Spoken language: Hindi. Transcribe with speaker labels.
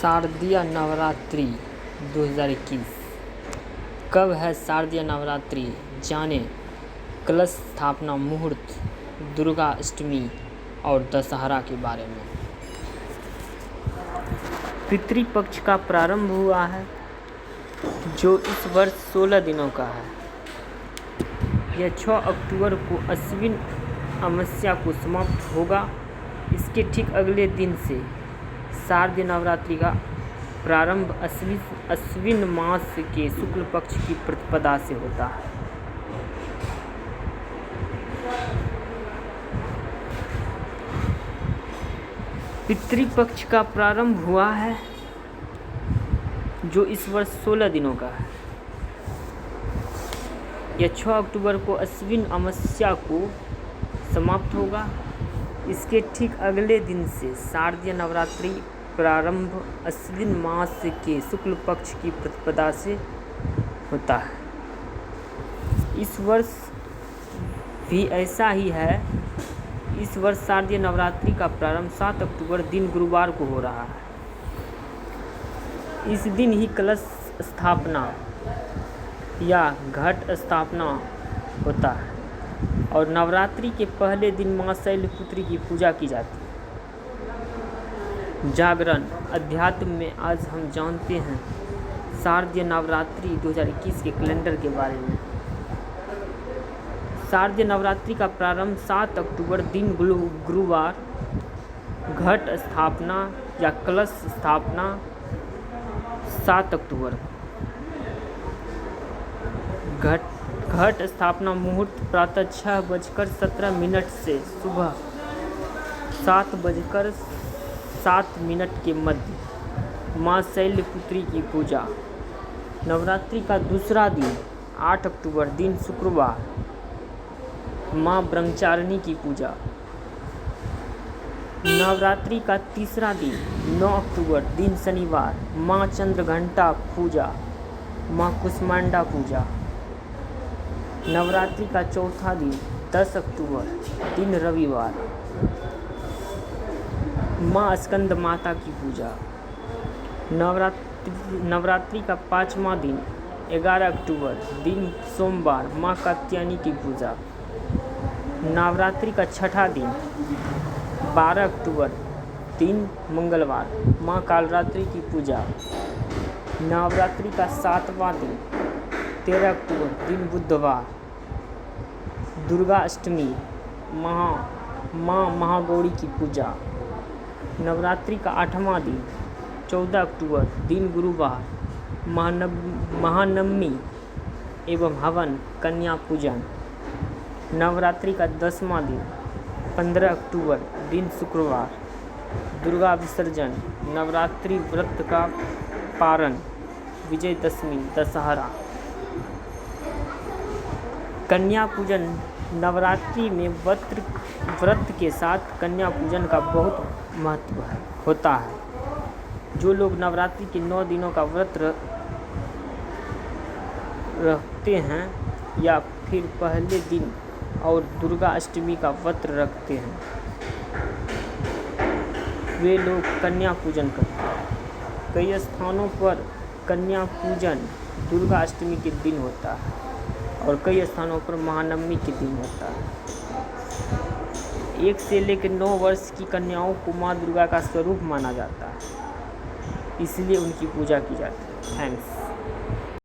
Speaker 1: शारदीय नवरात्रि 2021 कब है? शारदीय नवरात्रि जाने कलश स्थापना मुहूर्त, दुर्गा अष्टमी और दशहरा के बारे में। पितृपक्ष का प्रारंभ हुआ है जो इस वर्ष 16 दिनों का है। यह 6 अक्टूबर को अश्विन अमावस्या को समाप्त होगा। इसके ठीक अगले दिन से शारदीय नवरात्रि का प्रारंभ अश्विन मास के शुक्ल पक्ष की प्रतिपदा से होता है। पितृपक्ष का प्रारंभ हुआ है जो इस वर्ष 16 दिनों का है। यह 6 अक्टूबर को अश्विन अमावस्या को समाप्त होगा। इसके ठीक अगले दिन से शारदीय नवरात्रि प्रारंभ अश्विन मास के शुक्ल पक्ष की प्रतिपदा से होता है। इस वर्ष भी ऐसा ही है। इस वर्ष शारदीय नवरात्रि का प्रारंभ 7 अक्टूबर दिन गुरुवार को हो रहा है। इस दिन ही कलश स्थापना या घट स्थापना होता है और नवरात्रि के पहले दिन मां शैलपुत्री की पूजा की जाती है। जागरण अध्यात्म में आज हम जानते हैं शारदीय नवरात्रि 2021 के कैलेंडर के बारे में। शारदीय नवरात्रि का प्रारंभ 7 अक्टूबर दिन गुरुवार घट स्थापना या कलश स्थापना 7 अक्टूबर। घट स्थापना मुहूर्त प्रातः 6:17 से सुबह 7:07 के मध्य। माँ शैलपुत्री की पूजा। नवरात्रि का दूसरा दिन 8 अक्टूबर दिन शुक्रवार माँ ब्रह्मचारिणी की पूजा। नवरात्रि का तीसरा दिन 9 अक्टूबर दिन शनिवार माँ चंद्रघंटा पूजा, माँ कुष्मांडा पूजा। नवरात्रि का चौथा दिन 10 अक्टूबर दिन रविवार माँ स्कंद माता की पूजा। नवरात्रि का 5वां दिन 11 अक्टूबर दिन सोमवार माँ कात्यायनी की पूजा। नवरात्रि का छठा दिन 12 अक्टूबर दिन मंगलवार माँ कालरात्रि की पूजा। नवरात्रि का 7वां दिन 13 अक्टूबर दिन बुधवार दुर्गा अष्टमी माँ महागौरी की पूजा। नवरात्रि का 8वां दिन 14 अक्टूबर दिन गुरुवार महानवमी एवं हवन कन्या पूजन। नवरात्रि का 10वां दिन 15 अक्टूबर दिन शुक्रवार दुर्गा विसर्जन। नवरात्रि व्रत का पारण विजयदशमी दशहरा। कन्या पूजन। नवरात्रि में व्रत के साथ कन्या पूजन का बहुत महत्व होता है। जो लोग नवरात्रि के 9 दिनों का व्रत रखते हैं या फिर पहले दिन और दुर्गा अष्टमी का व्रत रखते हैं वे लोग कन्या पूजन करते हैं। कई स्थानों पर कन्या पूजन दुर्गा अष्टमी के दिन होता है और कई स्थानों पर महानवमी के दिन होता है। 1 से लेकर 9 वर्ष की कन्याओं को माँ दुर्गा का स्वरूप माना जाता है, इसलिए उनकी पूजा की जाती है। थैंक्स।